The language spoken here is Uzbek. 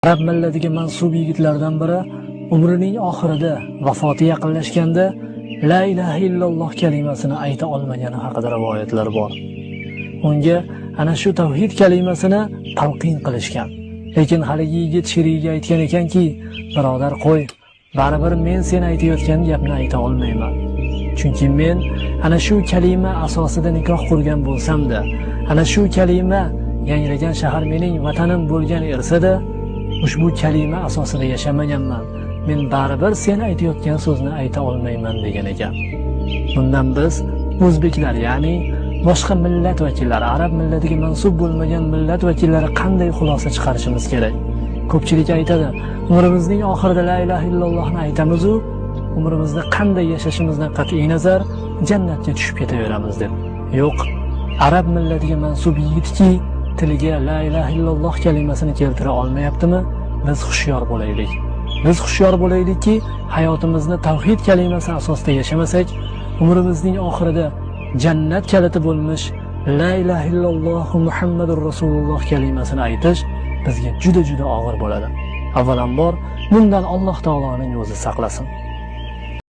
Arab millatiga mansub yigitlardan biri umrining oxirida vafoti yaqinlashganda la ilaha illalloh kalimasini ayta olmagani haqida rivoyatlar bor. Unga ana shu tavhid kalimasini talqin qilishgan. Lekin haligi yigit sherigiga aytgan ekanki, birodar qo'y, baribir men sen aytayotgan gapni ayta olmayman. Chunki men ana shu kalima asosida nikoh qurgan bo'lsam-da, ana shu kalima yangragan shahar mening vatanim bo'lgan ersada, ushbu kalima asosida yashamaganman. Men baribir sen aytayotgan so'zni ayta olmayman degan ekan. Bundan biz o'zbeklar, ya'ni boshqa millat vakillari, arab millatiga mansub bo'lmagan millat vakillari qanday xulosa chiqarishimiz kerak? Ko'pchilik aytadi, umrimizning oxirida la ilaha illallohni aytamiz u umrimizda qanday yashashimizdan qat'iy nazar jannatga tushib ketaveramiz deb. Yo'q, arab millatiga mansub yigitki tiliga la ilaha illalloh kalimasini keltira olmayaptimi? Biz xushyor bo'laylik. Biz xushyor bo'laylikki, hayotimizni tavhid kalimasi asosida yashamasak, umrimizning oxirida jannat kaliti bo'lmish la ilaha illalloh Muhammadur Rasululloh kalimasini aytish bizga juda og'ir bo'ladi. Avvalambor bundan Alloh taoloning o'zi saqlasin.